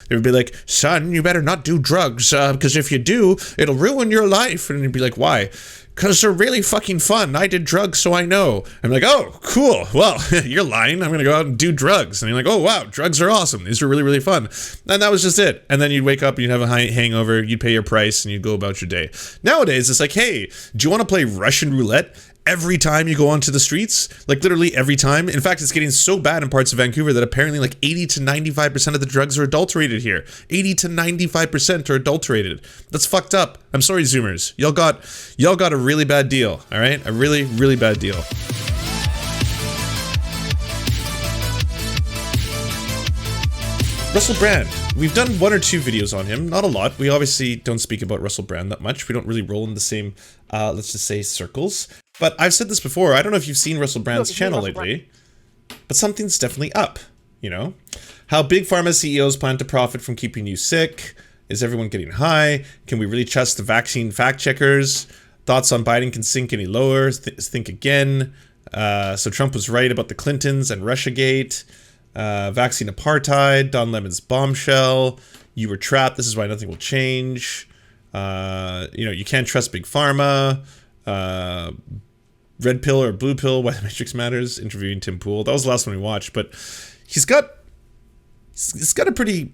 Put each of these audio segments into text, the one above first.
They would be like, son, you better not do drugs, because if you do, it'll ruin your life. And you'd be like, why? Because they're really fucking fun. I did drugs, so I know. I'm like, oh, cool. Well, you're lying. I'm going to go out and do drugs. And you're like, oh, wow, drugs are awesome. These are really, really fun. And that was just it. And then you'd wake up and you'd have a hangover. You'd pay your price and you'd go about your day. Nowadays, it's like, hey, do you want to play Russian roulette every time you go onto the streets? Like literally every time. In fact, it's getting so bad in parts of Vancouver that apparently like 80 to 95% of the drugs are adulterated here. 80 to 95% are adulterated. That's fucked up. I'm sorry, Zoomers. Y'all got a really bad deal. All right, a really, really bad deal. Russell Brand. We've done 1 or 2 videos on him, not a lot. We obviously don't speak about Russell Brand that much. We don't really roll in the same, let's just say, circles. But I've said this before, I don't know if you've seen Russell Brand's channel lately, but something's definitely up, you know? How big pharma CEOs plan to profit from keeping you sick. Is everyone getting high? Can we really trust the vaccine fact checkers? Thoughts on Biden can sink any lower? Think again. So Trump was right about the Clintons and Russiagate. Vaccine apartheid, Don Lemon's bombshell, you were trapped, this is why nothing will change, you know, you can't trust big pharma, red pill or blue pill, why the Matrix matters, interviewing Tim Pool. That was the last one we watched, but he's got a pretty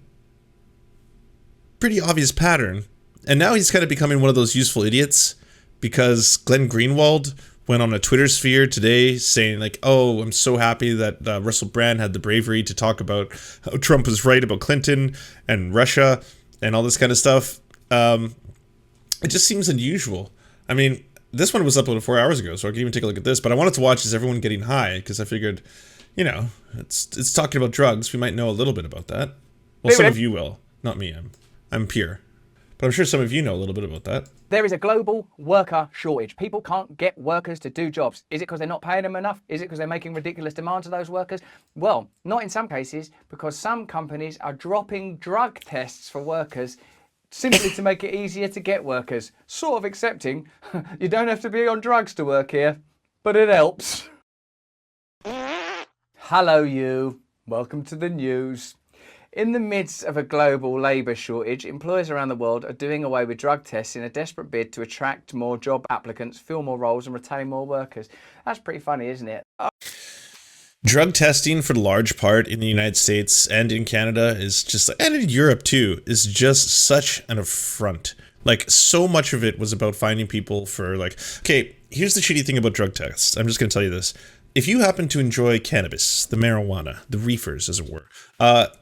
obvious pattern, and now he's kind of becoming one of those useful idiots, because Glenn Greenwald went on a Twitter sphere today saying like, oh, I'm so happy that Russell Brand had the bravery to talk about how Trump was right about Clinton and Russia and all this kind of stuff. It just seems unusual. I mean, this one was uploaded 4 hours ago, so I can even take a look at this, but I wanted to watch Is Everyone Getting High? Because I figured, you know, it's talking about drugs. We might know a little bit about that. Well, some of you will. Not me. I'm pure. But I'm sure some of you know a little bit about that. There is a global worker shortage. People can't get workers to do jobs. Is it because they're not paying them enough? Is it because they're making ridiculous demands of those workers? Well, not in some cases, because some companies are dropping drug tests for workers simply to make it easier to get workers. Sort of accepting, you don't have to be on drugs to work here, but it helps. Hello you, welcome to the news. In the midst of a global labour shortage, employers around the world are doing away with drug tests in a desperate bid to attract more job applicants, fill more roles and retain more workers. That's pretty funny, isn't it? Drug testing, for the large part in the United States and in Canada, is just, and in Europe too, is just such an affront. Like, so much of it was about finding people for like, okay, here's the shitty thing about drug tests. I'm just going to tell you this. If you happen to enjoy cannabis, the marijuana, the reefers, as it were,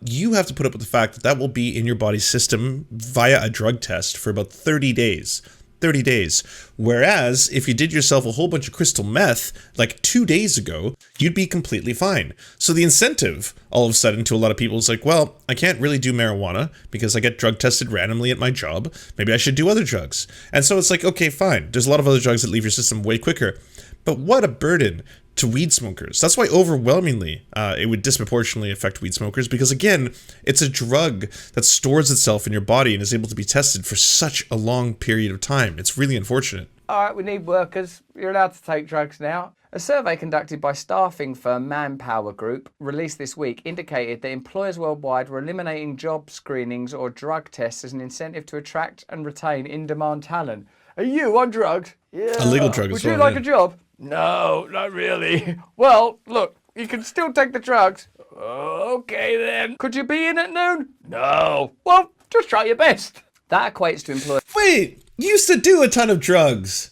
you have to put up with the fact that that will be in your body's system via a drug test for about 30 days. 30 days. Whereas, if you did yourself a whole bunch of crystal meth, like 2 days ago, you'd be completely fine. So the incentive, all of a sudden, to a lot of people is like, well, I can't really do marijuana because I get drug tested randomly at my job. Maybe I should do other drugs. And so it's like, okay, fine. There's a lot of other drugs that leave your system way quicker. But what a burden to weed smokers. That's why overwhelmingly it would disproportionately affect weed smokers, because again, it's a drug that stores itself in your body and is able to be tested for such a long period of time. It's really unfortunate. All right, we need workers. You're allowed to take drugs now. A survey conducted by staffing firm Manpower Group, released this week, indicated that employers worldwide were eliminating job screenings or drug tests as an incentive to attract and retain in-demand talent. Are you on drugs? Yeah. A legal drug Would as well. you like a job? No, not really. Well, look, you can still take the drugs. Okay then. Could you be in at noon? No. Well, just try your best. That equates to employers. Wait, you used to do a ton of drugs.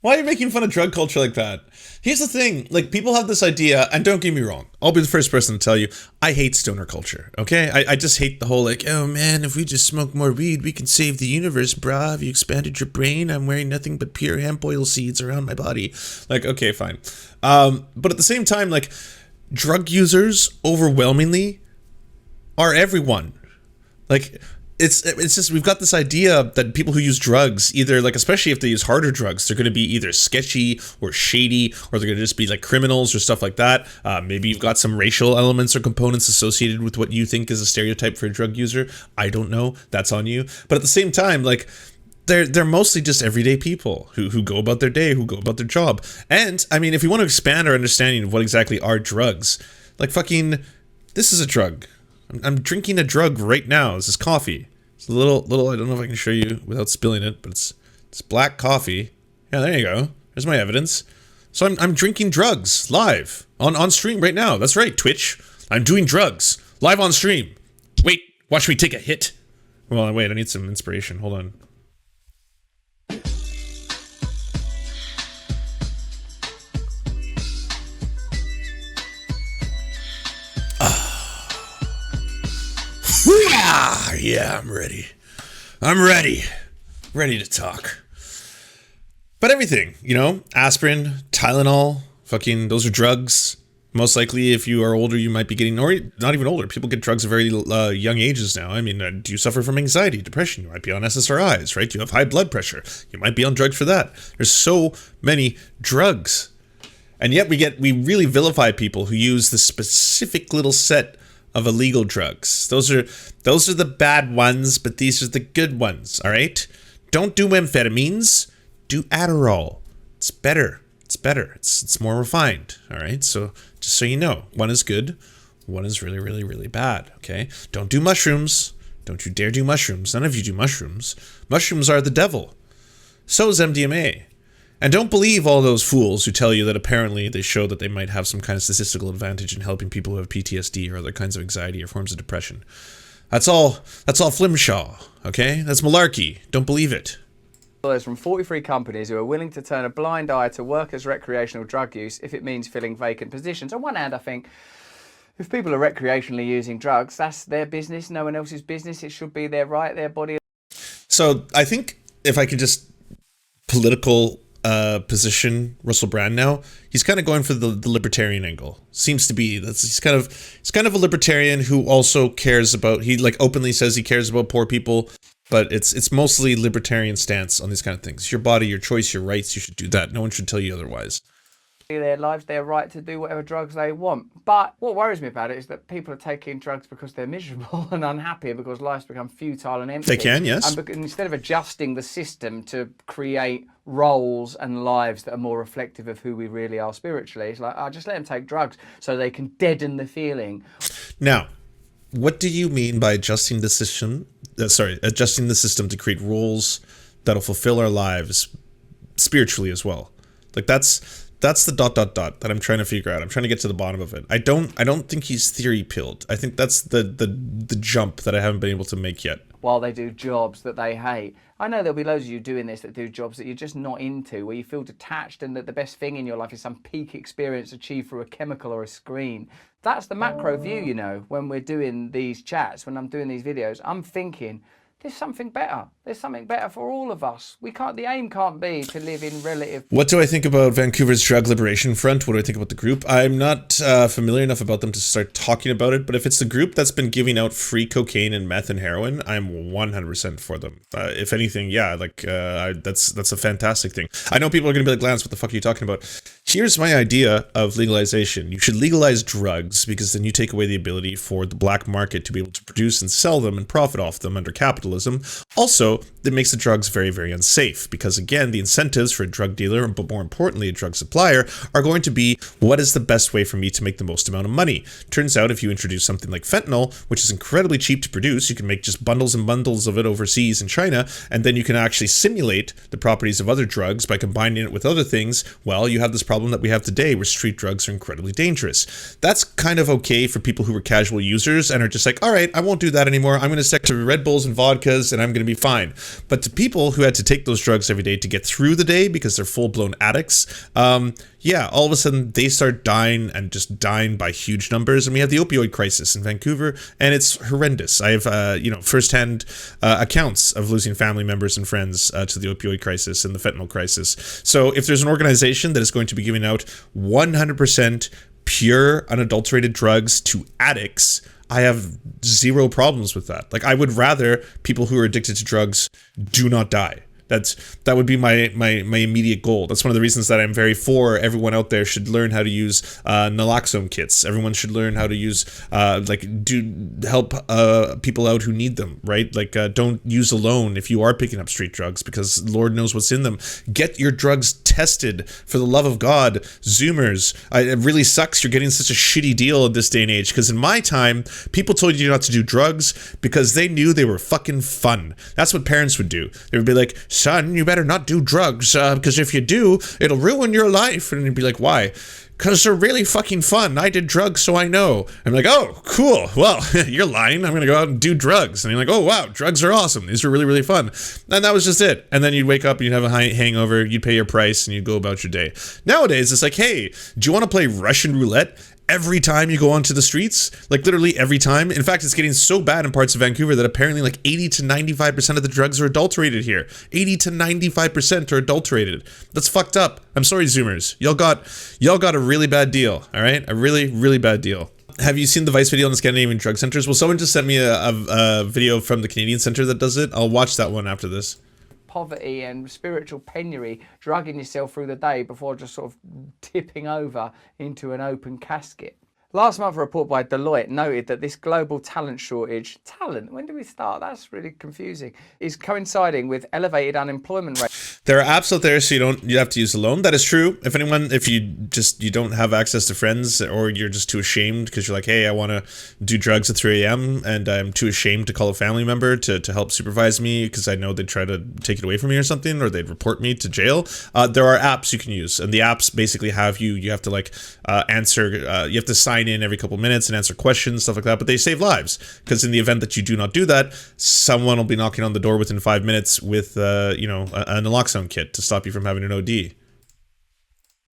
Why are you making fun of drug culture like that? Here's the thing, like, people have this idea, and don't get me wrong, I'll be the first person to tell you, I hate stoner culture, okay? I just hate the whole, like, oh man, if we just smoke more weed, we can save the universe, brah. Have you expanded your brain? I'm wearing nothing but pure hemp oil seeds around my body. Like, okay, fine. But at the same time, like, drug users, overwhelmingly, are everyone. Like, it's just, we've got this idea that people who use drugs, either, like, especially if they use harder drugs, they're going to be either sketchy or shady, or they're going to just be like criminals or stuff like that. Maybe you've got some racial elements or components associated with what you think is a stereotype for a drug user. I don't know. That's on you. But at the same time, like, they're mostly just everyday people who go about their day, who go about their job. And, I mean, if we want to expand our understanding of what exactly are drugs, like, fucking, this is a drug. I'm drinking a drug right now. This is coffee. It's a little. I don't know if I can show you without spilling it, but it's black coffee. Yeah, there you go. There's my evidence. So I'm drinking drugs live on stream right now. That's right, Twitch. I'm doing drugs live on stream. Wait, watch me take a hit. Well, wait, I need some inspiration. Hold on. Yeah, I'm ready. I'm ready. Ready to talk. But everything, you know, aspirin, Tylenol, fucking, those are drugs. Most likely, if you are older, you might be getting, or not even older, people get drugs at very young ages now. I mean, do you suffer from anxiety, depression? You might be on SSRIs, right? You have high blood pressure. You might be on drugs for that. There's so many drugs. And yet we really vilify people who use the specific little set of illegal drugs. Those are the bad ones, but these are the good ones, all right? Don't do amphetamines. Do Adderall. It's better. It's more refined, all right? So just so you know, one is good, one is really, really, really bad, okay? Don't do mushrooms. Don't you dare do mushrooms. None of you do mushrooms. Mushrooms are the devil. So is MDMA. And don't believe all those fools who tell you that apparently they show that they might have some kind of statistical advantage in helping people who have PTSD or other kinds of anxiety or forms of depression. That's all flimshaw, okay? That's malarkey. Don't believe it. From 43 companies who are willing to turn a blind eye to workers' recreational drug use if it means filling vacant positions. On one hand, I think if people are recreationally using drugs, that's their business, no one else's business. It should be their right, their body. So I think if I could just political position Russell Brand now, he's kind of going for the libertarian angle. Seems to be he's kind of a libertarian who also cares about, he like openly says he cares about poor people. But it's mostly libertarian stance on these kind of things. Your body, your choice, your rights, you should do that. No one should tell you otherwise. Their lives, their right to do whatever drugs they want. But what worries me about it is that people are taking drugs because they're miserable and unhappy because life's become futile and empty. They can, yes. And instead of adjusting the system to create roles and lives that are more reflective of who we really are spiritually, it's like, just let them take drugs so they can deaden the feeling. Now, what do you mean by adjusting the system? Adjusting the system to create roles that'll fulfill our lives spiritually as well. Like that's the ... that I'm trying to figure out. I'm trying to get to the bottom of it. I don't think he's theory pilled. I think that's the jump that I haven't been able to make yet. While they do jobs that they hate. I know there'll be loads of you doing this that do jobs that you're just not into, where you feel detached and that the best thing in your life is some peak experience achieved through a chemical or a screen. That's the macro view, you know, when we're doing these chats, when I'm doing these videos, I'm thinking, there's something better. There's something better for all of us. The aim can't be to live in relative. What do I think about Vancouver's Drug Liberation Front? What do I think about the group? I'm not familiar enough about them to start talking about it, but if it's the group that's been giving out free cocaine and meth and heroin, I'm 100% for them. If anything, yeah, that's a fantastic thing. I know people are going to be like, Lance, what the fuck are you talking about? Here's my idea of legalization. You should legalize drugs because then you take away the ability for the black market to be able to produce and sell them and profit off them under capitalism. Also, that makes the drugs very, very unsafe because, again, the incentives for a drug dealer, but more importantly, a drug supplier, are going to be what is the best way for me to make the most amount of money. Turns out if you introduce something like fentanyl, which is incredibly cheap to produce, you can make just bundles and bundles of it overseas in China, and then you can actually simulate the properties of other drugs by combining it with other things. Well, you have this problem that we have today where street drugs are incredibly dangerous. That's kind of okay for people who are casual users and are just like, all right, I won't do that anymore. I'm going to stick to Red Bulls and vodkas and I'm going to be fine. But to people who had to take those drugs every day to get through the day because they're full-blown addicts, yeah, all of a sudden they start dying and just dying by huge numbers. And we have the opioid crisis in Vancouver, and it's horrendous. I have, firsthand accounts of losing family members and friends to the opioid crisis and the fentanyl crisis. So if there's an organization that is going to be giving out 100% pure, unadulterated drugs to addicts, I have zero problems with that. Like, I would rather people who are addicted to drugs do not die. That would be my immediate goal. That's one of the reasons that I'm very for everyone out there should learn how to use naloxone kits. Everyone should learn how to use help people out who need them, right? Like don't use alone if you are picking up street drugs because Lord knows what's in them. Get your drugs tested tested. For the love of God, Zoomers, it really sucks you're getting such a shitty deal in this day and age, because in my time, people told you not to do drugs because they knew they were fucking fun. That's what parents would do. They would be like, son, you better not do drugs, because if you do, it'll ruin your life. And you'd be like, why? Because they're really fucking fun. I did drugs, so I know. I'm like, oh, cool. Well, you're lying. I'm going to go out and do drugs. And you're like, oh, wow, drugs are awesome. These are really, really fun. And that was just it. And then you'd wake up, and you'd have a hangover, you'd pay your price, and you'd go about your day. Nowadays, it's like, hey, do you want to play Russian roulette every time you go onto the streets? Like, literally every time. In fact, it's getting so bad in parts of Vancouver that apparently like 80 to 95% of the drugs are adulterated here. 80 to 95% are adulterated. That's fucked up. I'm sorry, Zoomers. Y'all got a really bad deal, all right? A really, really bad deal. Have you seen the Vice video on the Scandinavian drug centers? Well, someone just sent me a video from the Canadian center that does it. I'll watch that one after this. Poverty and spiritual penury, drugging yourself through the day before just sort of tipping over into an open casket. Last month, a report by Deloitte noted that this global talent shortage, when do we start? That's really confusing, is coinciding with elevated unemployment rates. There are apps out there so you have to use a loan. That is true. If you don't have access to friends, or you're just too ashamed because you're like, hey, I want to do drugs at 3 a.m. and I'm too ashamed to call a family member to help supervise me because I know they'd try to take it away from me or something, or they'd report me to jail. There are apps you can use, and the apps basically have you have to like answer, you have to sign in every couple minutes and answer questions, stuff like that, but they save lives, because in the event that you do not do that, someone will be knocking on the door within 5 minutes with an naloxone kit to stop you from having an OD.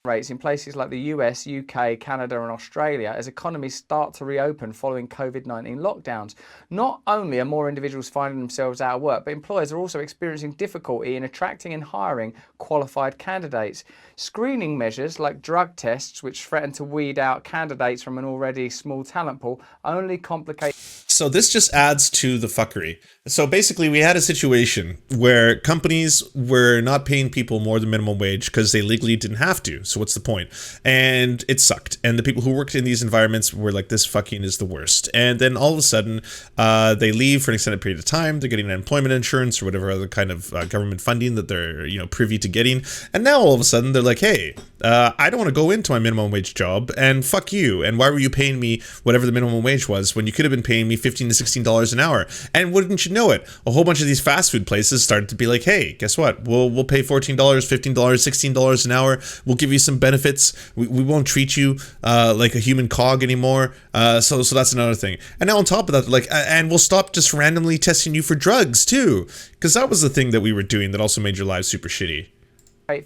Rates in places like the US, UK, Canada and Australia as economies start to reopen following COVID-19 lockdowns. Not only are more individuals finding themselves out of work, but employers are also experiencing difficulty in attracting and hiring qualified candidates. Screening measures like drug tests, which threaten to weed out candidates from an already small talent pool, only complicate. So this just adds to the fuckery. So basically, we had a situation where companies were not paying people more than minimum wage because they legally didn't have to. So what's the point? And it sucked. And the people who worked in these environments were like, this fucking is the worst. And then all of a sudden, they leave for an extended period of time. They're getting unemployment insurance or whatever other kind of government funding that they're privy to getting. And now all of a sudden, they're like, hey, I don't want to go into my minimum wage job, and fuck you. And why were you paying me whatever the minimum wage was when you could have been paying me $15 to $16 an hour? And wouldn't you know it, a whole bunch of these fast food places started to be like, hey, guess what? We'll pay $14, $15, $16 an hour. We'll give you some benefits. We won't treat you like a human cog anymore. So that's another thing. And now on top of that, like, and we'll stop just randomly testing you for drugs too, because that was the thing that we were doing that also made your lives super shitty.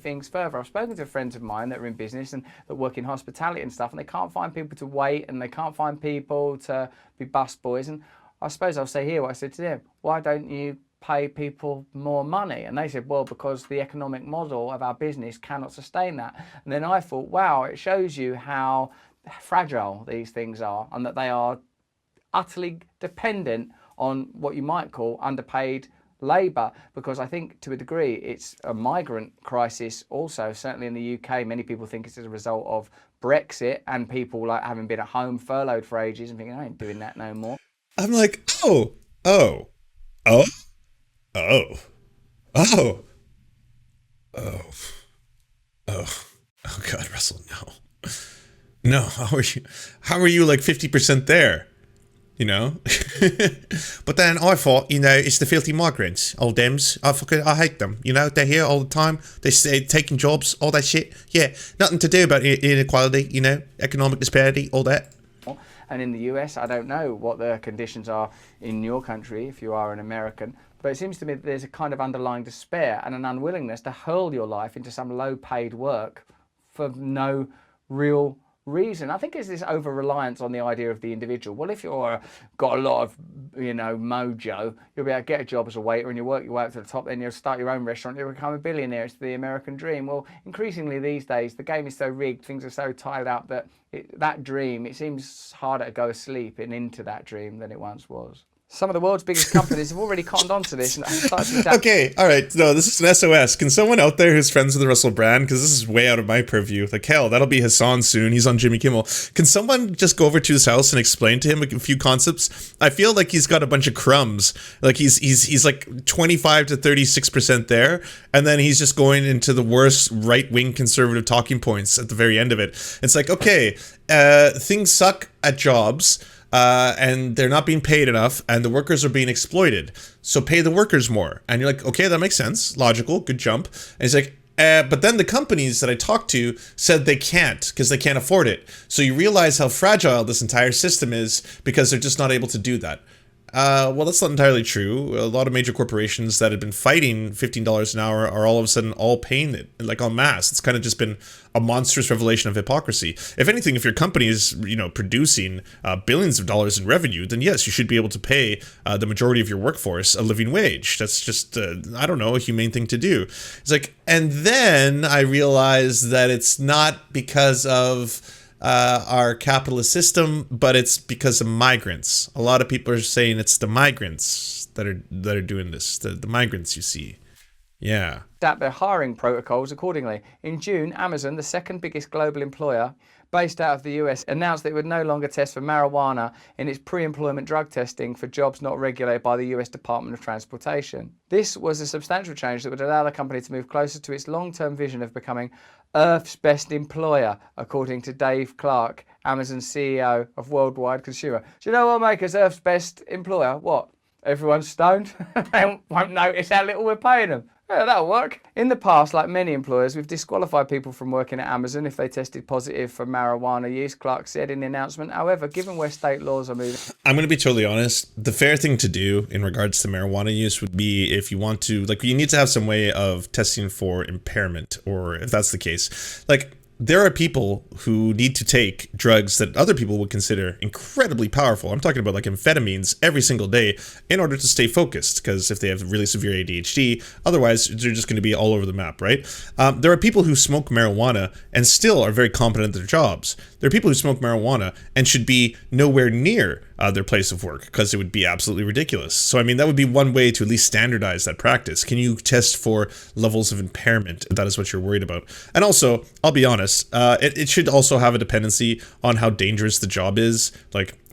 Things further. I've spoken to friends of mine that are in business and that work in hospitality and stuff, and they can't find people to wait, and they can't find people to be busboys. And I suppose I'll say here what I said to them: why don't you pay people more money? And they said, well, because the economic model of our business cannot sustain that. And then I thought, wow, it shows you how fragile these things are, and that they are utterly dependent on what you might call underpaid labour, because I think to a degree it's a migrant crisis also. Certainly in the UK, many people think it's as a result of Brexit and people like having been at home furloughed for ages and thinking, I ain't doing that no more. I'm like, oh God, Russell, no, how are you like 50% there? But then I thought, it's the filthy migrants, old Dems. I hate them. They're here all the time. They're taking jobs, all that shit. Yeah, nothing to do about inequality, economic disparity, all that. And in the US, I don't know what the conditions are in your country if you are an American, but it seems to me that there's a kind of underlying despair and an unwillingness to hurl your life into some low-paid work for no real reason. I think it's this over-reliance on the idea of the individual. Well, if you're got a lot of, mojo, you'll be able to get a job as a waiter and you work your way up to the top, then you'll start your own restaurant, you'll become a billionaire. It's the American dream. Well, increasingly these days, the game is so rigged, things are so tied up that that dream, it seems harder to go asleep and into that dream than it once was. Some of the world's biggest companies have already cottoned onto this and started to adapt. Okay, all right. No, this is an SOS. Can someone out there who's friends with Russell Brand, because this is way out of my purview, like hell, that'll be Hassan soon. He's on Jimmy Kimmel. Can someone just go over to his house and explain to him a few concepts? I feel like he's got a bunch of crumbs. Like he's like 25 to 36% there, and then he's just going into the worst right-wing conservative talking points at the very end of it. It's like, okay, things suck at jobs. And they're not being paid enough, and the workers are being exploited. So pay the workers more. And you're like, okay, that makes sense. Logical. Good jump. And he's like, but then the companies that I talked to said they can't because they can't afford it. So you realize how fragile this entire system is because they're just not able to do that. Well, that's not entirely true. A lot of major corporations that had been fighting $15 an hour are all of a sudden all paying it, like en masse. It's kind of just been a monstrous revelation of hypocrisy. If anything, if your company is, producing billions of dollars in revenue, then yes, you should be able to pay the majority of your workforce a living wage. That's just, I don't know, a humane thing to do. It's like, and then I realized that it's not because of our capitalist system, but it's because of migrants. A lot of people are saying it's the migrants that are doing this. The migrants, you see. Yeah. Adapt their hiring protocols accordingly. In June, Amazon, the second biggest global employer based out of the US, announced that it would no longer test for marijuana in its pre-employment drug testing for jobs not regulated by the US Department of Transportation. This was a substantial change that would allow the company to move closer to its long-term vision of becoming Earth's best employer, according to Dave Clark, Amazon's CEO of Worldwide Consumer. Do you know what makes us Earth's best employer? What? Everyone's stoned? They won't notice how little we're paying them. Yeah, that'll work. In the past, like many employers, we've disqualified people from working at Amazon if they tested positive for marijuana use, Clark said in the announcement. However, given where state laws are moving... I'm going to be totally honest. The fair thing to do in regards to marijuana use would be if you want to, you need to have some way of testing for impairment, or if that's the case. There are people who need to take drugs that other people would consider incredibly powerful. I'm talking about amphetamines every single day in order to stay focused, because if they have really severe ADHD, otherwise they're just going to be all over the map, right? There are people who smoke marijuana and still are very competent at their jobs. There are people who smoke marijuana and should be nowhere near their place of work because it would be absolutely ridiculous. So, I mean, that would be one way to at least standardize that practice. Can you test for levels of impairment if that is what you're worried about? And also, I'll be honest, it should also have a dependency on how dangerous the job is.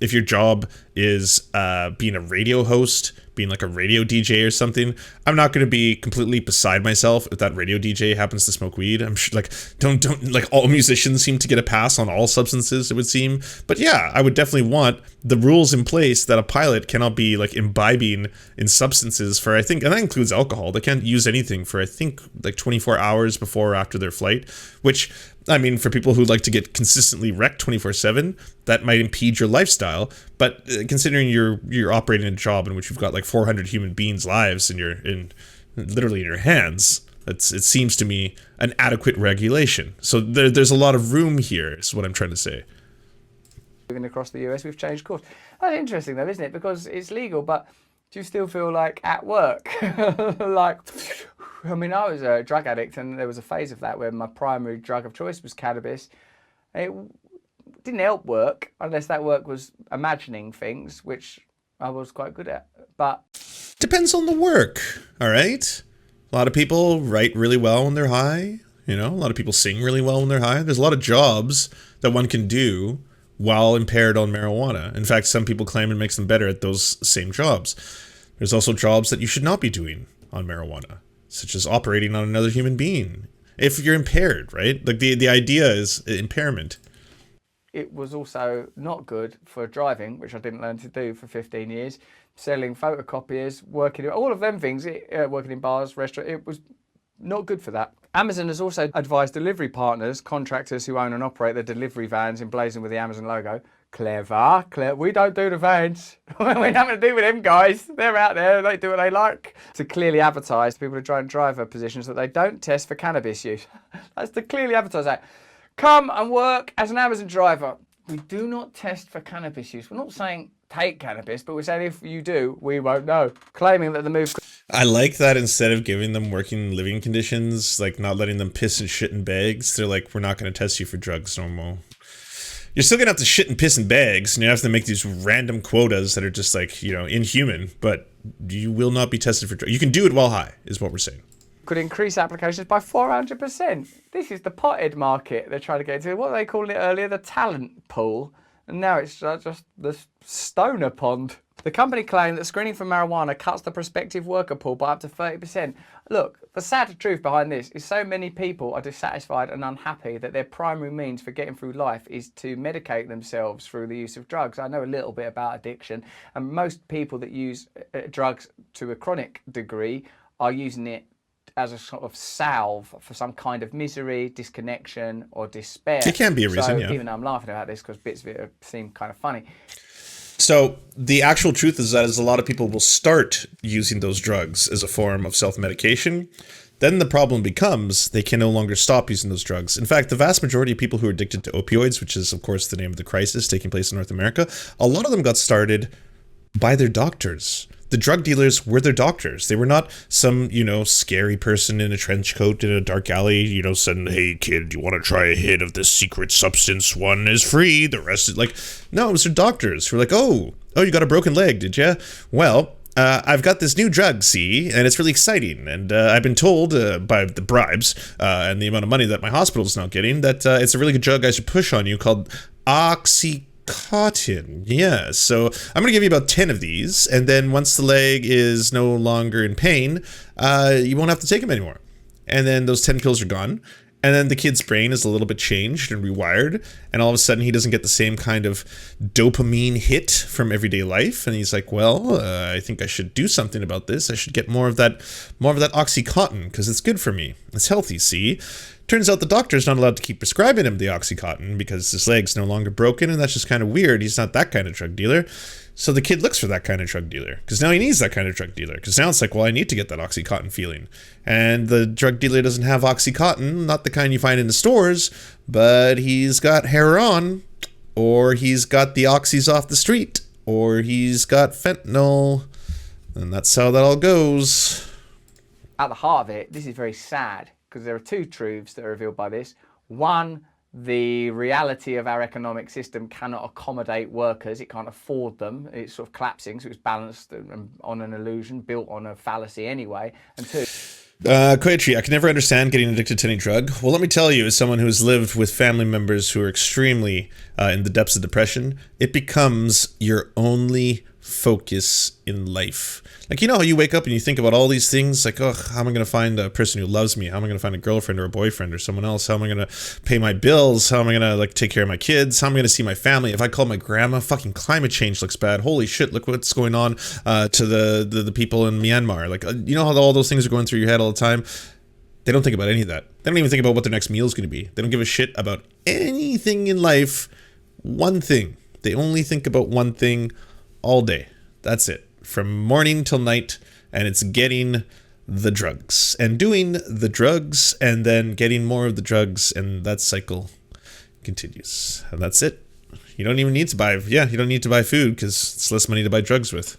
If your job is being a radio host, being a radio DJ or something, I'm not going to be completely beside myself if that radio DJ happens to smoke weed. I'm sure, don't all musicians seem to get a pass on all substances, it would seem. But yeah, I would definitely want the rules in place that a pilot cannot be imbibing in substances for, I think, and that includes alcohol. They can't use anything for, I think, 24 hours before or after their flight, which, I mean, for people who like to get consistently wrecked 24/7, that might impede your lifestyle. But considering you're operating a job in which you've got 400 human beings' lives literally in your hands, it seems to me an adequate regulation. So there's a lot of room here, is what I'm trying to say. Moving across the US, we've changed course. That's interesting though, isn't it? Because it's legal, but do you still feel like at work? I mean, I was a drug addict, and there was a phase of that where my primary drug of choice was cannabis. It didn't help work unless that work was imagining things, which I was quite good at. But depends on the work, all right? A lot of people write really well when they're high. A lot of people sing really well when they're high. There's a lot of jobs that one can do while impaired on marijuana. In fact, some people claim it makes them better at those same jobs. There's also jobs that you should not be doing on marijuana, such as operating on another human being, if you're impaired, right? The idea is impairment. It was also not good for driving, which I didn't learn to do for 15 years. Selling photocopiers, working, all of them things, working in bars, restaurants, it was not good for that. Amazon has also advised delivery partners, contractors who own and operate their delivery vans emblazoned with the Amazon logo. Clever. We don't do the vans. We're nothing to do with them guys. They're out there. They do what they like. To clearly advertise to people who try and driver positions that they don't test for cannabis use. That's to clearly advertise that. Come and work as an Amazon driver. We do not test for cannabis use. We're not saying take cannabis, but we're saying if you do, we won't know. Claiming that the move... I like that instead of giving them working living conditions, not letting them piss and shit in bags, they're we're not going to test you for drugs no more. You're still gonna have to shit and piss in bags, and you have to make these random quotas that are just like, you know, inhuman, but you will not be tested for drugs. You can do it while high, is what we're saying. Could increase applications by 400%. This is the potted market they're trying to get into. What they called it earlier, the talent pool. And now it's just the stoner pond. The company claimed that screening for marijuana cuts the prospective worker pool by up to 30%. Look, the sad truth behind this is so many people are dissatisfied and unhappy that their primary means for getting through life is to medicate themselves through the use of drugs. I know a little bit about addiction, and most people that use drugs to a chronic degree are using it as a sort of salve for some kind of misery, disconnection, or despair. It can be a reason, yeah. Even though I'm laughing about this because bits of it seem kind of funny. So the actual truth is that a lot of people will start using those drugs as a form of self-medication. Then the problem becomes they can no longer stop using those drugs. In fact, the vast majority of people who are addicted to opioids, which is, of course, the name of the crisis taking place in North America, a lot of them got started by their doctors. The drug dealers were their doctors. They were not some, you know, scary person in a trench coat in a dark alley, you know, saying, hey, kid, you want to try a hit of this secret substance? One is free. The rest is like, no, it was their doctors who were like, oh, you got a broken leg, did you? Well, I've got this new drug, see, and it's really exciting. And I've been told by the bribes and the amount of money that my hospital is now getting that it's a really good drug I should push on you called Oxycontin. Yeah, so I'm going to give you about 10 of these, and then once the leg is no longer in pain, you won't have to take them anymore. And then those 10 pills are gone, and then the kid's brain is a little bit changed and rewired, and all of a sudden he doesn't get the same kind of dopamine hit from everyday life, and he's like, well, I think I should do something about this. I should get more of that Oxycontin, because it's good for me. It's healthy, see? Turns out the doctor's not allowed to keep prescribing him the Oxycontin because his leg's no longer broken, and that's just kind of weird. He's not that kind of drug dealer. So the kid looks for that kind of drug dealer because now he needs that kind of drug dealer, because now it's like, well, I need to get that Oxycontin feeling. And the drug dealer doesn't have Oxycontin, not the kind you find in the stores, but he's got heroin, or he's got the oxys off the street, or he's got fentanyl, and that's how that all goes. At the heart of it, this is very sad, because there are two truths that are revealed by this. One, the reality of our economic system cannot accommodate workers. It can't afford them. It's sort of collapsing, so it's balanced on an illusion, built on a fallacy anyway. And two... Koichi, I can never understand getting addicted to any drug. Well, let me tell you, as someone who's lived with family members who are extremely in the depths of depression, it becomes your only focus in life. Like, you know how you wake up and you think about all these things, like, oh, how am I going to find a person who loves me? How am I going to find a girlfriend or a boyfriend or someone else? How am I going to pay my bills? How am I going to, like, take care of my kids? How am I going to see my family? If I call my grandma, fucking climate change looks bad. Holy shit, look what's going on to the people in Myanmar. Like, you know how all those things are going through your head all the time? They don't think about any of that. They don't even think about what their next meal is going to be. They don't give a shit about anything in life. One thing. They only think about one thing all day. That's it. From morning till night, and it's getting the drugs and doing the drugs and then getting more of the drugs, and that cycle continues. And that's it. You don't even need to buy, you don't need to buy food because it's less money to buy drugs with.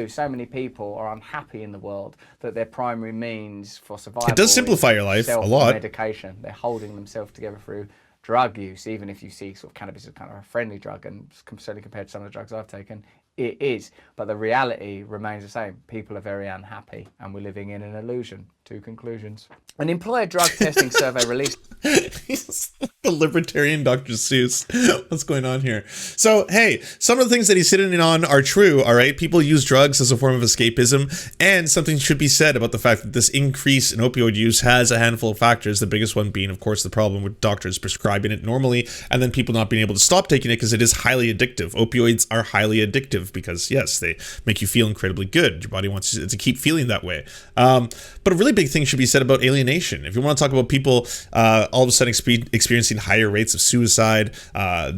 So many people are unhappy in the world that their primary means for survival, it does simplify your life a lot. Medication. They're holding themselves together through drug use, even if you see sort of cannabis as kind of a friendly drug, and certainly compared to some of the drugs I've taken, it is. But the reality remains the same. People are very unhappy, and we're living in an illusion. Two conclusions. An employer drug testing survey released. He's like the libertarian Dr. Seuss. What's going on here? So, hey, some of the things that he's sitting on are true, all right? People use drugs as a form of escapism, and something should be said about the fact that this increase in opioid use has a handful of factors, the biggest one being, of course, the problem with doctors prescribing it normally, and then people not being able to stop taking it because it is highly addictive. Opioids are highly addictive because, yes, they make you feel incredibly good. Your body wants to keep feeling that way. But a really big thing should be said about alienation. If you want to talk about people all of a sudden experiencing higher rates of suicide,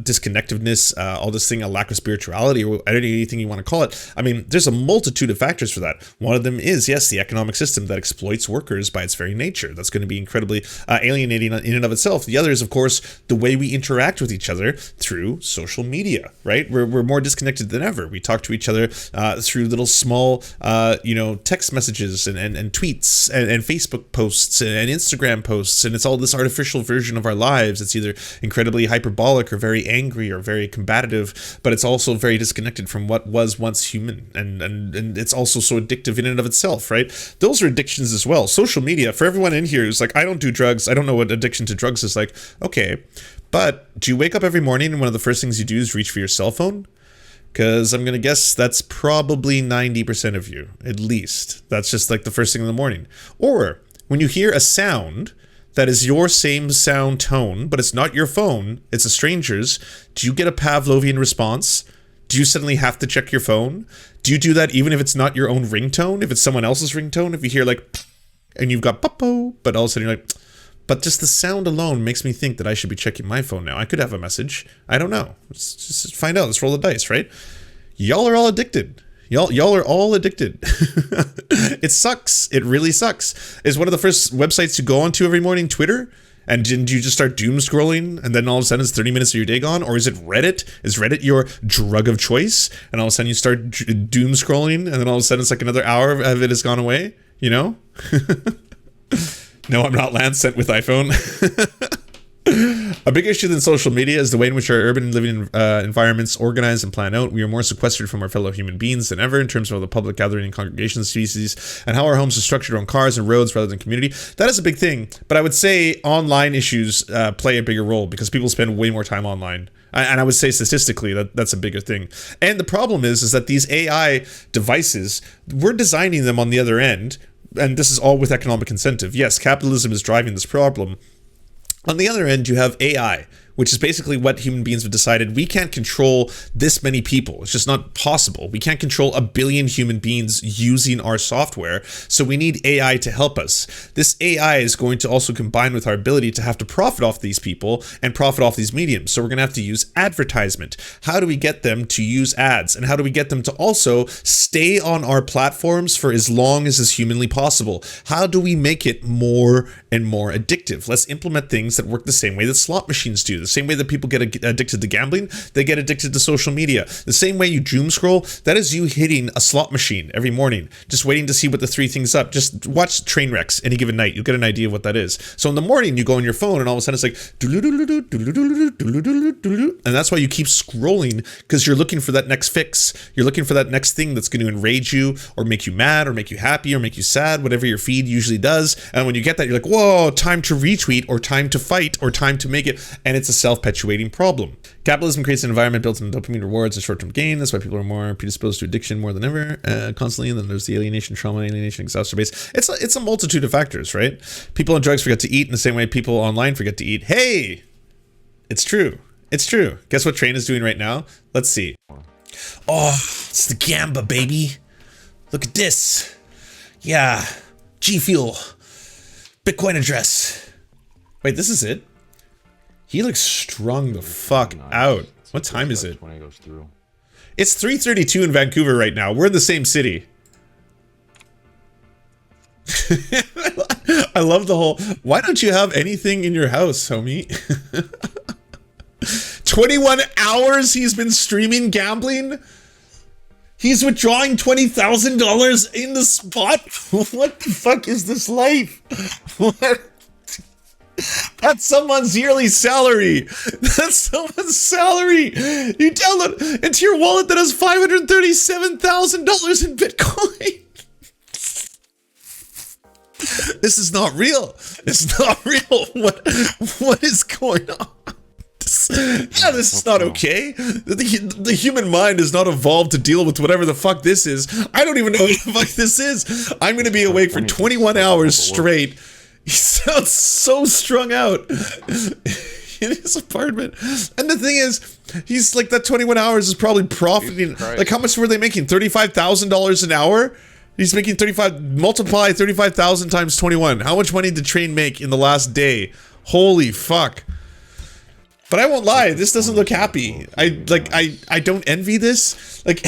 disconnectedness, all this thing, a lack of spirituality, or anything you want to call it, I mean, there's a multitude of factors for that. One of them is, yes, the economic system that exploits workers by its very nature. That's going to be incredibly alienating in and of itself. The other is, of course, the way we interact with each other through social media, right? We're more disconnected than ever. We talk to each other through little small, text messages and tweets and Facebook posts and Instagram posts, and it's all this artificial version of our lives. It's either incredibly hyperbolic or very angry or very combative, but it's also very disconnected from what was once human, and it's also so addictive in and of itself, right? Those are addictions as well. Social media, for everyone in here who's like, I don't do drugs, I don't know what addiction to drugs is like. Okay, but do you wake up every morning and one of the first things you do is reach for your cell phone? Because I'm going to guess that's probably 90% of you, at least. That's just like the first thing in the morning. Or when you hear a sound that is your same sound tone, but it's not your phone, it's a stranger's, do you get a Pavlovian response? Do you suddenly have to check your phone? Do you do that even if it's not your own ringtone? If it's someone else's ringtone? If you hear like, and you've got popo, but all of a sudden you're like, but just the sound alone makes me think that I should be checking my phone now. I could have a message. I don't know. Let's just find out. Let's roll the dice, right? Y'all are all addicted. Y'all are all addicted. It sucks. It really sucks. Is one of the first websites to go onto every morning Twitter? And didn't you just start doom scrolling and then all of a sudden it's 30 minutes of your day gone? Or is it Reddit? Is Reddit your drug of choice? And all of a sudden you start doom scrolling and then all of a sudden it's like another hour of it has gone away? You know? No, I'm not Lance, sent with iPhone. A big issue than social media is the way in which our urban living environments organize and plan out. We are more sequestered from our fellow human beings than ever in terms of the public gathering and congregation species and how our homes are structured on cars and roads rather than community. That is a big thing, but I would say online issues play a bigger role because people spend way more time online. And I would say statistically that's a bigger thing. And the problem is that these AI devices, we're designing them on the other end, and this is all with economic incentive. Yes, capitalism is driving this problem. On the other end, you have AI, which is basically what human beings have decided. We can't control this many people. It's just not possible. We can't control a billion human beings using our software, so we need AI to help us. This AI is going to also combine with our ability to have to profit off these people and profit off these mediums. So we're going to have to use advertisement. How do we get them to use ads? And how do we get them to also stay on our platforms for as long as is humanly possible? How do we make it more and more addictive? Let's implement things that work the same way that slot machines do. The same way that people get addicted to gambling, they get addicted to social media. The same way you doom scroll, that is you hitting a slot machine every morning, just waiting to see what the three things up. Just watch train wrecks any given night. You'll get an idea of what that is. So in the morning, you go on your phone and all of a sudden it's like, and that's why you keep scrolling, because you're looking for that next fix. You're looking for that next thing that's going to enrage you or make you mad or make you happy or make you sad, whatever your feed usually does. And when you get that, you're like, whoa, time to retweet or time to fight or time to make it. And it's a self-perpetuating problem. Capitalism creates an environment built on dopamine rewards and short-term gain. That's why people are more predisposed to addiction more than ever, constantly. And then there's the alienation, trauma, alienation exacerbates. It's a multitude of factors, right? People on drugs forget to eat in the same way people online forget to eat. Hey, it's true. It's true. Guess what Train is doing right now? Let's see. Oh, it's the Gamba, baby. Look at this. Yeah. G Fuel. Bitcoin address. Wait, this is it? He looks strung the fuck out. What time is it? It's 3:32 in Vancouver right now. We're in the same city. I love the whole, why don't you have anything in your house, homie? 21 hours he's been streaming gambling? He's withdrawing $20,000 in the spot? What the fuck is this life? What? That's someone's yearly salary. That's someone's salary. You download into your wallet that has $537,000 in Bitcoin. This is not real. It's not real. What is going on? Yeah, this is not okay. The human mind has not evolved to deal with whatever the fuck this is. I don't even know what the fuck this is. I'm going to be awake for 21 hours straight. He sounds so strung out in his apartment. And the thing is, he's like, that 21 hours is probably profiting. Like, how much were they making? $35,000 an hour? He's making multiply 35,000 times 21. How much money did Train make in the last day? Holy fuck. But I won't lie, this doesn't look happy. I don't envy this. Like,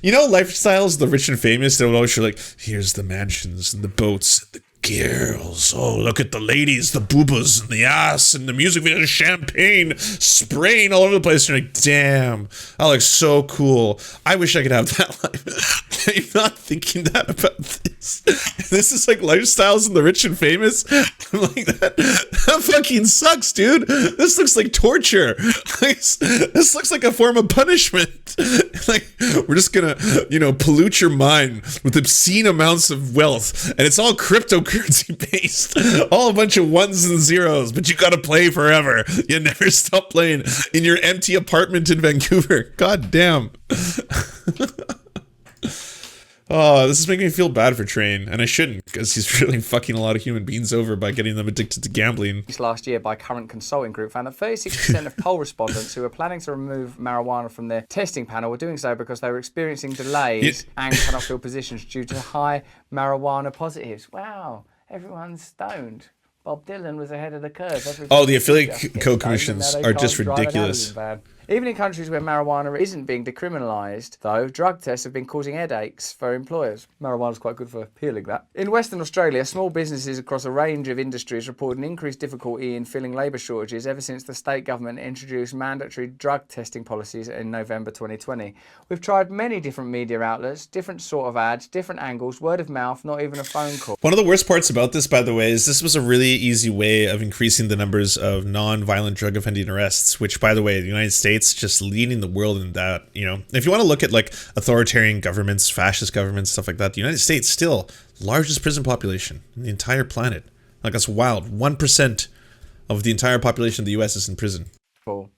you know, lifestyles, the rich and famous, they would always show like, here's the mansions and the boats, girls, oh, look at the ladies, the boobas and the ass, and the music video, champagne spraying all over the place. You're like, damn, that looks so cool. I wish I could have that life. I'm not thinking that about this. This is like lifestyles in the rich and famous. I'm like, that fucking sucks, dude. This looks like torture. This looks like a form of punishment. Like, we're just gonna, pollute your mind with obscene amounts of wealth, and it's all cryptocurrency based. All a bunch of ones and zeros, but you gotta play forever. You never stop playing in your empty apartment in Vancouver. God damn. Oh, this is making me feel bad for Train, and I shouldn't, because he's really fucking a lot of human beings over by getting them addicted to gambling. Last year by Current Consulting Group found that 36% of poll respondents who were planning to remove marijuana from their testing panel were doing so because they were experiencing delays and cannot fill positions due to high marijuana positives. Wow, everyone's stoned. Bob Dylan was ahead of the curve. The affiliate co-commissions are just ridiculous. Even in countries where marijuana isn't being decriminalised, though, drug tests have been causing headaches for employers. Marijuana's quite good for healing that. In Western Australia, small businesses across a range of industries report an increased difficulty in filling labour shortages ever since the state government introduced mandatory drug testing policies in November 2020. We've tried many different media outlets, different sort of ads, different angles, word of mouth, not even a phone call. One of the worst parts about this, by the way, is this was a really easy way of increasing the numbers of non-violent drug offending arrests, which, by the way, the United States just leading the world in that. If you want to look at like authoritarian governments, fascist governments, stuff like that, the United States still largest prison population in the entire planet. Like, that's wild. 1% of the entire population of the US is in prison.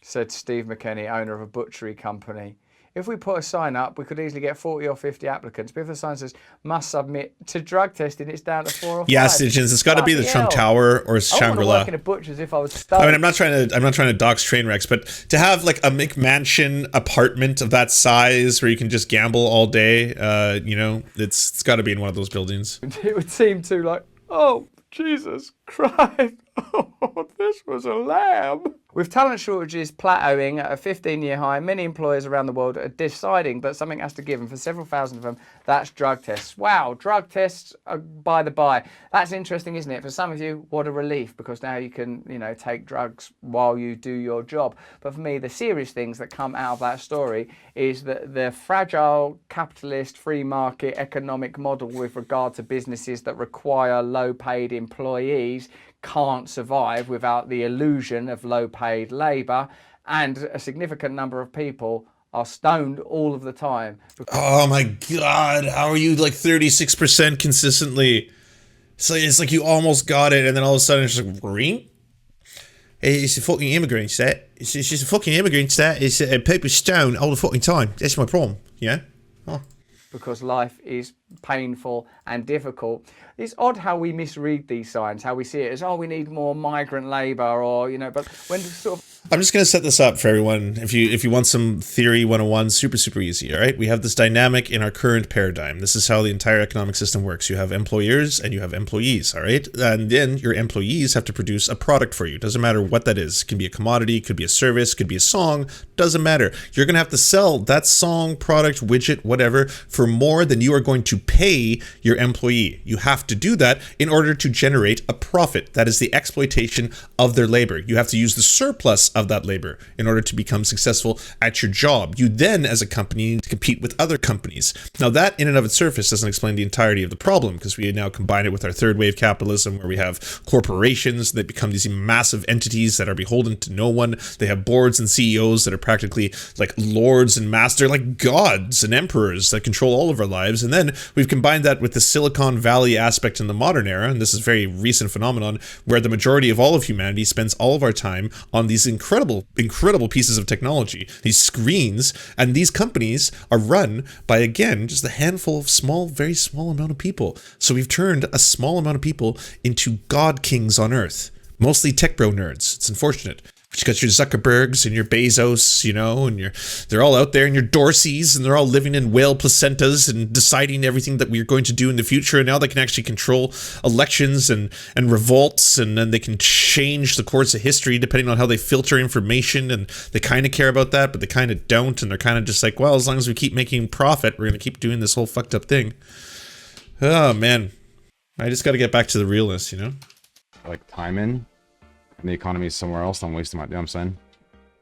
Said Steve McKenney, owner of a butchery company. If we put a sign up, we could easily get 40 or 50 applicants. But if the sign says, must submit to drug testing, it's down to 4 or 5. Yeah, Stitchins, it's got to be the Trump Tower or Shangri-La. I want to work in a butcher's if I was stuck. I mean, I'm not trying to dox train wrecks, but to have like a McMansion apartment of that size where you can just gamble all day, it's got to be in one of those buildings. It would seem to like, oh, Jesus Christ. Oh, this was a lamb. With talent shortages plateauing at a 15-year high, many employers around the world are deciding that something has to give, and for several thousand of them, that's drug tests. Wow, drug tests are by the by. That's interesting, isn't it? For some of you, what a relief, because now you can, take drugs while you do your job. But for me, the serious things that come out of that story is that the fragile capitalist free market economic model with regard to businesses that require low-paid employees can't survive without the illusion of low-paid labour, and a significant number of people are stoned all of the time. Oh my God, how are you like 36% consistently? It's like you almost got it, and then all of a sudden it's like, ring? It's a fucking immigrant, that. It's just a fucking immigrant, that. It's people stoned all the fucking time. That's my problem, yeah? Oh. Because life is painful and difficult. It's odd how we misread these signs, how we see it as, we need more migrant labour, or, but when sort of... I'm just going to set this up for everyone. If you want some theory 101, super easy, all right? We have this dynamic in our current paradigm. This is how the entire economic system works. You have employers and you have employees, all right? And then your employees have to produce a product for you. Doesn't matter what that is. It can be a commodity, it could be a service, it could be a song, doesn't matter. You're going to have to sell that song, product, widget, whatever, for more than you are going to pay your employee. You have to do that in order to generate a profit. That is the exploitation of their labor. You have to use the surplus of that labor in order to become successful at your job. You then, as a company, need to compete with other companies. Now, that in and of its surface doesn't explain the entirety of the problem, because we now combine it with our third wave capitalism, where we have corporations that become these massive entities that are beholden to no one. They have boards and CEOs that are practically like lords and master, like gods and emperors that control all of our lives. And then we've combined that with the Silicon Valley aspect in the modern era, and this is a very recent phenomenon, where the majority of all of humanity spends all of our time on these incredible pieces of technology, these screens, and these companies are run by, again, just a handful of very small amount of people. So we've turned a small amount of people into god kings on earth, mostly tech bro nerds. It's unfortunate. But you got your Zuckerbergs and your Bezos, and they're all out there, and your Dorseys, and they're all living in whale placentas and deciding everything that we're going to do in the future. And now they can actually control elections and revolts, and then they can change the course of history depending on how they filter information. And they kind of care about that, but they kind of don't. And they're kind of just like, well, as long as we keep making profit, we're going to keep doing this whole fucked up thing. Oh, man. I just got to get back to the realness, you know? Like time in, and the economy is somewhere else. I'm wasting my, you know what I'm saying?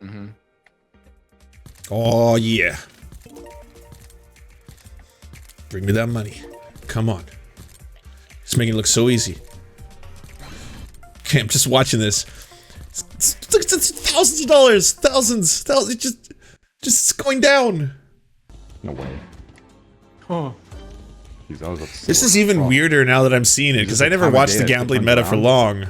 Mm-hmm. Oh, yeah. Bring me that money. Come on. It's making it look so easy. Okay, I'm just watching this. It's thousands of dollars. Thousands. Just going down. No way. Huh. Jeez, that was This is even weirder now that I'm seeing it, because I never watched the gambling meta for long.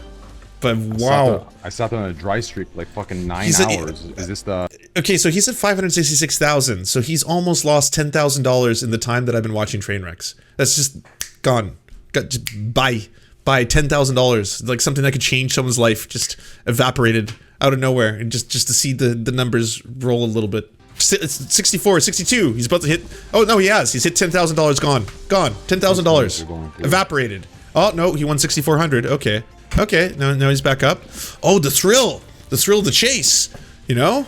But wow. I sat there on a dry streak for like fucking 9 He's hours. Is this the... Okay, so he's at 566,000. So he's almost lost $10,000 in the time that I've been watching Trainwrecks. That's just gone. Just buy $10,000. Like something that could change someone's life. Just evaporated out of nowhere, and just to see the numbers roll a little bit. It's 64, 62. He's about to hit. Oh no, he has. He's hit $10,000. Gone. $10,000. Evaporated. Oh no, he won 6,400. Okay. Okay. Now he's back up. Oh, the thrill of the chase. You know,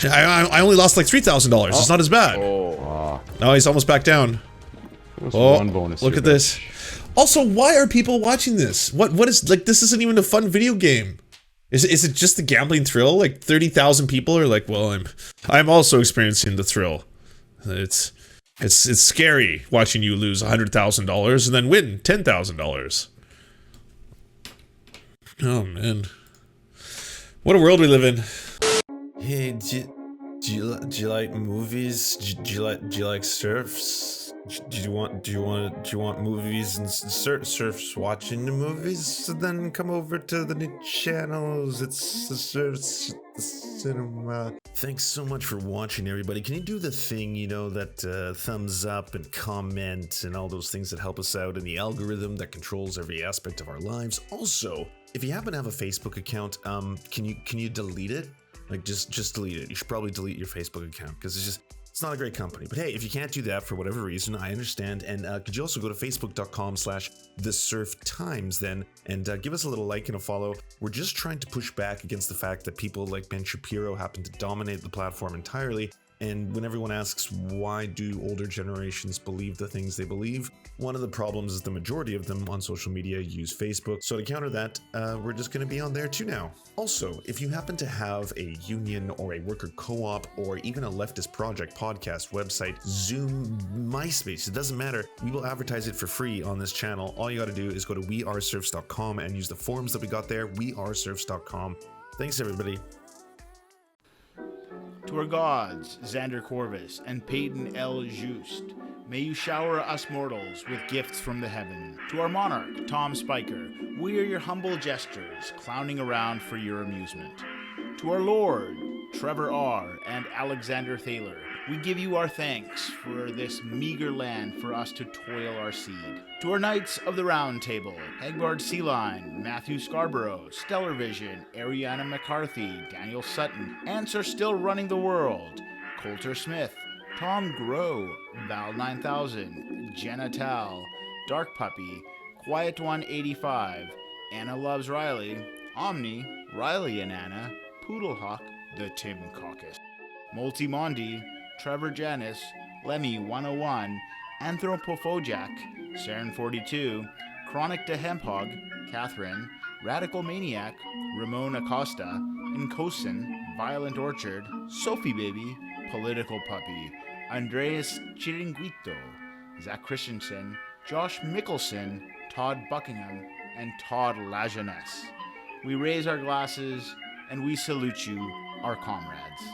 I only lost like $3,000. It's not as bad. Oh. No, he's almost back down. Oh, look at this. Also, why are people watching this? What is, like, this isn't even a fun video game. Is it just the gambling thrill? Like 30,000 people are like, well, I'm also experiencing the thrill. It's scary watching you lose $100,000 and then win $10,000. Oh man, what a world we live in. Hey, do you like movies? Do you like Serfs? Do you want movies and Serfs watching the movies? So then come over to the new channels. It's the Serfs Cinema. Thanks so much for watching, everybody. Can you do the thing, you know, that thumbs up and comment and all those things that help us out in the algorithm that controls every aspect of our lives? Also, if you happen to have a Facebook account, can you delete it? Like just delete it. You should probably delete your Facebook account because it's not a great company. But hey, if you can't do that for whatever reason, I understand. And could you also go to facebook.com/thesurftimes then and give us a little like and a follow. We're just trying to push back against the fact that people like Ben Shapiro happen to dominate the platform entirely. And when everyone asks why do older generations believe the things they believe, one of the problems is the majority of them on social media use Facebook. So to counter that, we're just going to be on there too now. Also, if you happen to have a union or a worker co-op or even a leftist project, podcast, website, Zoom, MySpace, it doesn't matter. We will advertise it for free on this channel. All you got to do is go to weareserfs.com and use the forms that we got there, weareserfs.com. Thanks, everybody. To our gods, Xander Corvus and Peyton L. Just, may you shower us mortals with gifts from the heaven. To our monarch, Tom Spiker, we are your humble jesters, clowning around for your amusement. To our lord, Trevor R. and Alexander Thaler, we give you our thanks for this meager land for us to toil our seed. To our knights of the Round Table, Egbard Sealine, Matthew Scarborough, Stellar Vision, Ariana McCarthy, Daniel Sutton, Ants Are Still Running the World, Coulter Smith, Tom Groh, Val 9000, Jenna Tal, Dark Puppy, Quiet One 85, Anna Loves Riley, Omni, Riley and Anna, Poodlehawk, The Tim Caucus, Multimondi, Trevor Janis, Lemmy 101, Anthropophojak, Saren 42, Chronic de Hemphog, Catherine, Radical Maniac, Ramon Acosta, Incosin, Violent Orchard, Sophie Baby, Political Puppy, Andreas Chiringuito, Zach Christensen, Josh Mickelson, Todd Buckingham, and Todd Lajeunesse. We raise our glasses and we salute you, our comrades.